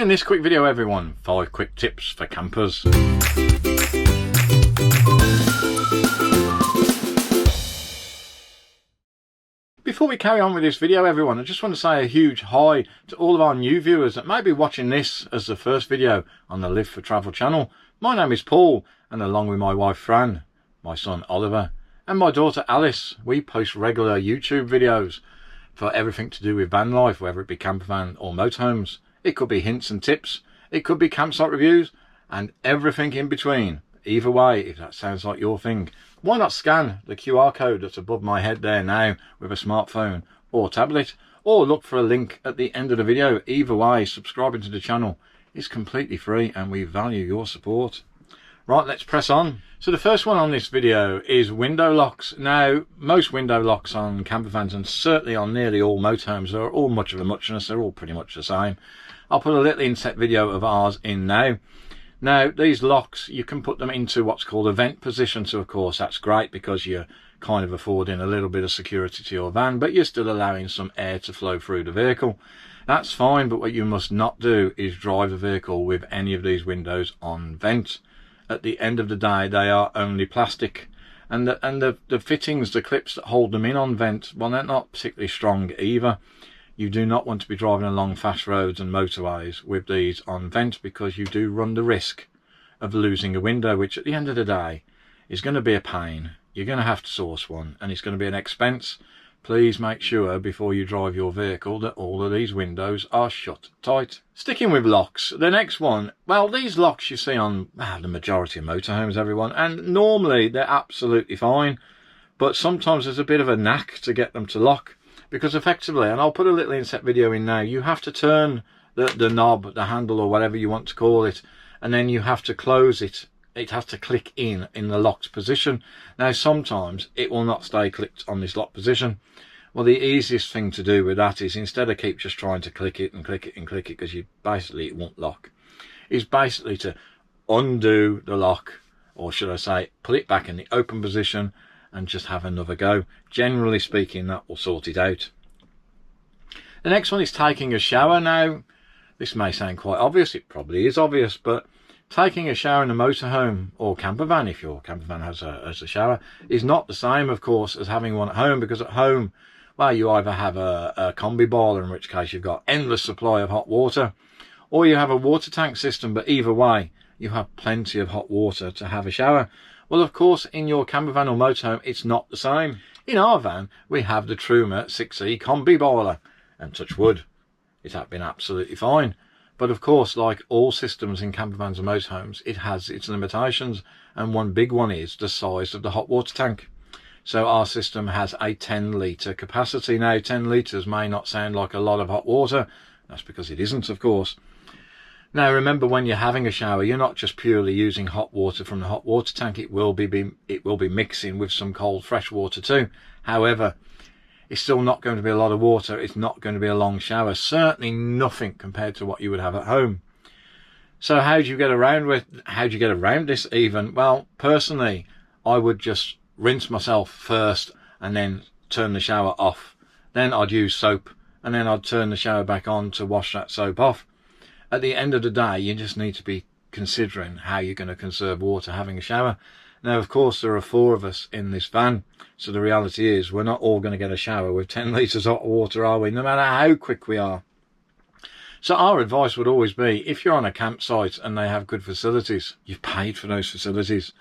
In this quick video everyone, 5 quick tips for campers. Before we carry on with this video everyone, I just want to say a huge hi to all of our new viewers that may be watching this as the first video on the Live for Travel channel. My name is Paul, and along with my wife Fran, my son Oliver and my daughter Alice, we post regular YouTube videos for everything to do with van life, whether it be campervan or motorhomes. It could be hints and tips, it could be campsite reviews, and everything in between. Either way, if that sounds like your thing, why not scan the QR code that's above my head there now with a smartphone or tablet, or look for a link at the end of the video. Either way, subscribing to the channel is completely free and we value your support. Right, let's press on. So the first one on this video is window locks. Now, most window locks on campervans, and certainly on nearly all motorhomes, are all much of a muchness. They're all pretty much the same. I'll put a little inset video of ours in now. Now, these locks, you can put them into what's called a vent position. So, of course, that's great because you're kind of affording a little bit of security to your van, but you're still allowing some air to flow through the vehicle. That's fine, but what you must not do is drive the vehicle with any of these windows on vent. At the end of the day, they are only plastic, and the fittings, the clips that hold them in on vent, well, they're not particularly strong either. You do not want to be driving along fast roads and motorways with these on vent, because you do run the risk of losing a window, which at the end of the day is going to be a pain. You're going to have to source one and it's going to be an expense. Please make sure before you drive your vehicle that all of these windows are shut tight. Sticking with locks, the next one, well, these locks you see on the majority of motorhomes, everyone, and normally they're absolutely fine, but sometimes there's a bit of a knack to get them to lock, because effectively, and I'll put a little inset video in now, you have to turn the knob, the handle, or whatever you want to call it, and then you have to close it. It has to click in the locked position. Now, sometimes it will not stay clicked on this lock position. Well, the easiest thing to do with that is, instead of keep just trying to click it and click it and click it, because it won't lock, is basically to undo the lock, or should I say put it back in the open position and just have another go. Generally speaking, that will sort it out. The next one is taking a shower. Now, this may sound quite obvious, it probably is obvious, but taking a shower in a motorhome or campervan, if your campervan has a shower, is not the same, of course, as having one at home, because at home, well, you either have a combi boiler, in which case you've got endless supply of hot water, or you have a water tank system, but either way, you have plenty of hot water to have a shower. Well, of course, in your campervan or motorhome, it's not the same. In our van, we have the Truma 6E combi boiler, and touch wood, it has been absolutely fine. But of course, like all systems in campervans and motorhomes, it has its limitations, and one big one is the size of the hot water tank. So our system has a 10-litre capacity. Now, 10 litres may not sound like a lot of hot water. That's because it isn't, of course. Now, remember, when you're having a shower, you're not just purely using hot water from the hot water tank. It will be mixing with some cold fresh water too. However, it's still not going to be a lot of water. It's not going to be a long shower. Certainly nothing compared to what you would have at home. So how do you get around this even? Well, personally, I would just rinse myself first and then turn the shower off. Then I'd use soap, and then I'd turn the shower back on to wash that soap off. At the end of the day, you just need to be considering how you're going to conserve water having a shower. Now, of course, there are 4 of us in this van, so the reality is we're not all going to get a shower with 10 litres of hot water, are we? No matter how quick we are. So our advice would always be, if you're on a campsite and they have good facilities, you've paid for those facilities,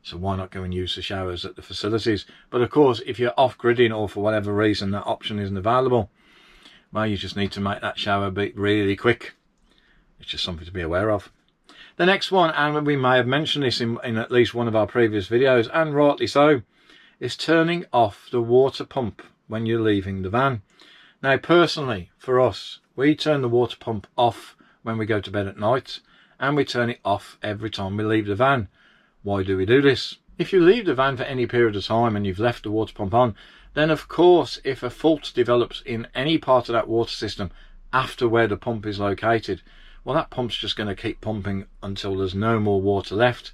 so why not go and use the showers at the facilities? But of course, if you're off-gridding, or for whatever reason that option isn't available, well, you just need to make that shower be really quick. It's just something to be aware of. The next one, and we may have mentioned this in at least one of our previous videos, and rightly so, is turning off the water pump when you're leaving the van. Now, personally, for us, we turn the water pump off when we go to bed at night, and we turn it off every time we leave the van. Why do we do this? If you leave the van for any period of time and you've left the water pump on, then of course, if a fault develops in any part of that water system after where the pump is located, well, that pump's just going to keep pumping until there's no more water left.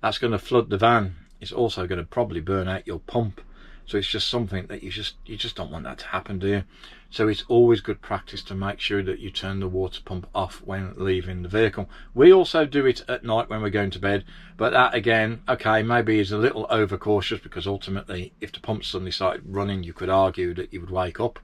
That's going to flood the van. It's also going to probably burn out your pump. So it's just something that you just don't want that to happen, do you? So it's always good practice to make sure that you turn the water pump off when leaving the vehicle. We also do it at night when we're going to bed, but that again, okay, maybe is a little overcautious, because ultimately if the pump suddenly started running, you could argue that you would wake up.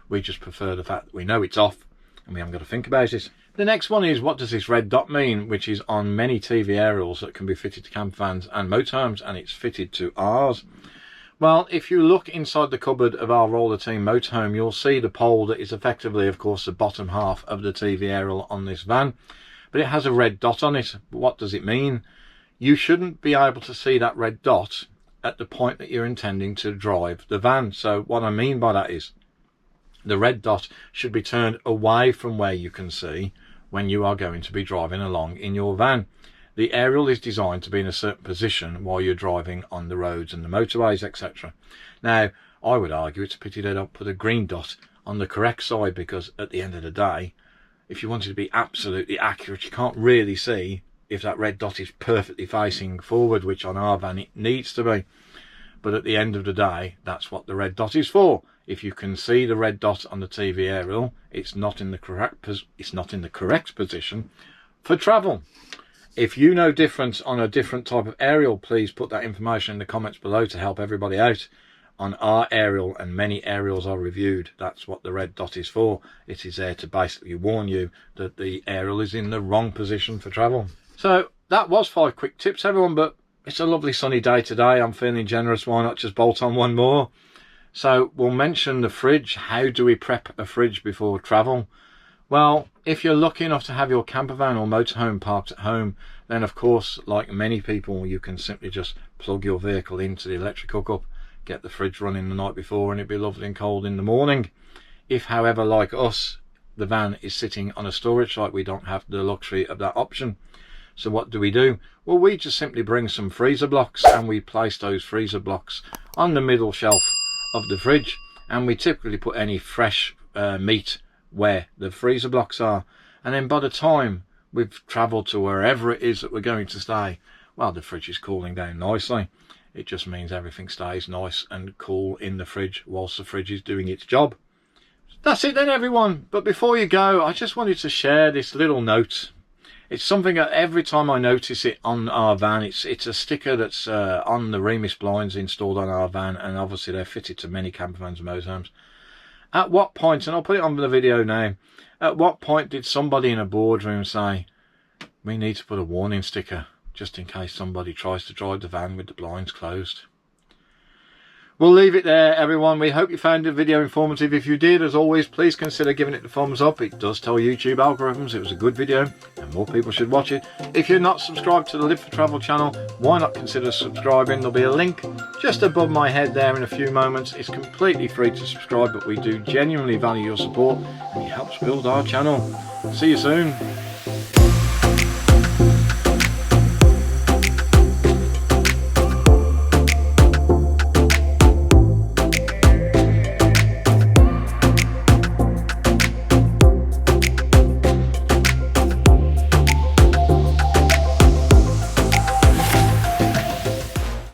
We just prefer the fact that we know it's off and we haven't got to think about it. The next one is, what does this red dot mean? Which is on many TV aerials that can be fitted to campervans and motorhomes, and it's fitted to ours. Well, if you look inside the cupboard of our Roller Team motorhome, you'll see the pole that is effectively, of course, the bottom half of the TV aerial on this van, but it has a red dot on it. What does it mean? You shouldn't be able to see that red dot at the point that you're intending to drive the van. So what I mean by that is, the red dot should be turned away from where you can see when you are going to be driving along in your van. The aerial is designed to be in a certain position while you're driving on the roads and the motorways, etc. Now, I would argue it's a pity they don't put a green dot on the correct side, because at the end of the day, if you wanted to be absolutely accurate, you can't really see if that red dot is perfectly facing forward, which on our van it needs to be. But at the end of the day, that's what the red dot is for. If you can see the red dot on the TV aerial, it's not in the correct position for travel. If you know different on a different type of aerial, please put that information in the comments below to help everybody out. On our aerial, and many aerials are reviewed, that's what the red dot is for. It is there to basically warn you that the aerial is in the wrong position for travel. So that was 5 quick tips, everyone, but it's a lovely sunny day today. I'm feeling generous. Why not just bolt on one more? So we'll mention the fridge. How do we prep a fridge before travel? Well, if you're lucky enough to have your campervan or motorhome parked at home, then of course, like many people, you can simply just plug your vehicle into the electric hookup, get the fridge running the night before, and it'd be lovely and cold in the morning. If, however, like us, the van is sitting on a storage site, we don't have the luxury of that option. So what do? Well, we just simply bring some freezer blocks, and we place those freezer blocks on the middle shelf of the fridge, and we typically put any fresh meat where the freezer blocks are, and then by the time we've travelled to wherever it is that we're going to stay, well, the fridge is cooling down nicely. It just means everything stays nice and cool in the fridge whilst the fridge is doing its job. That's it then, everyone. But before you go, I just wanted to share this little note. It's something that every time I notice it on our van, it's a sticker that's on the Remus blinds installed on our van, and obviously they're fitted to many campervans and motorhomes. At what point, and I'll put it on the video now, at what point did somebody in a boardroom say, we need to put a warning sticker just in case somebody tries to drive the van with the blinds closed? We'll leave it there, everyone. We hope you found the video informative. If you did, as always, please consider giving it the thumbs up. It does tell YouTube algorithms it was a good video and more people should watch it. If you're not subscribed to the Live for Travel channel, why not consider subscribing? There'll be a link just above my head there in a few moments. It's completely free to subscribe, but we do genuinely value your support and it helps build our channel. See you soon.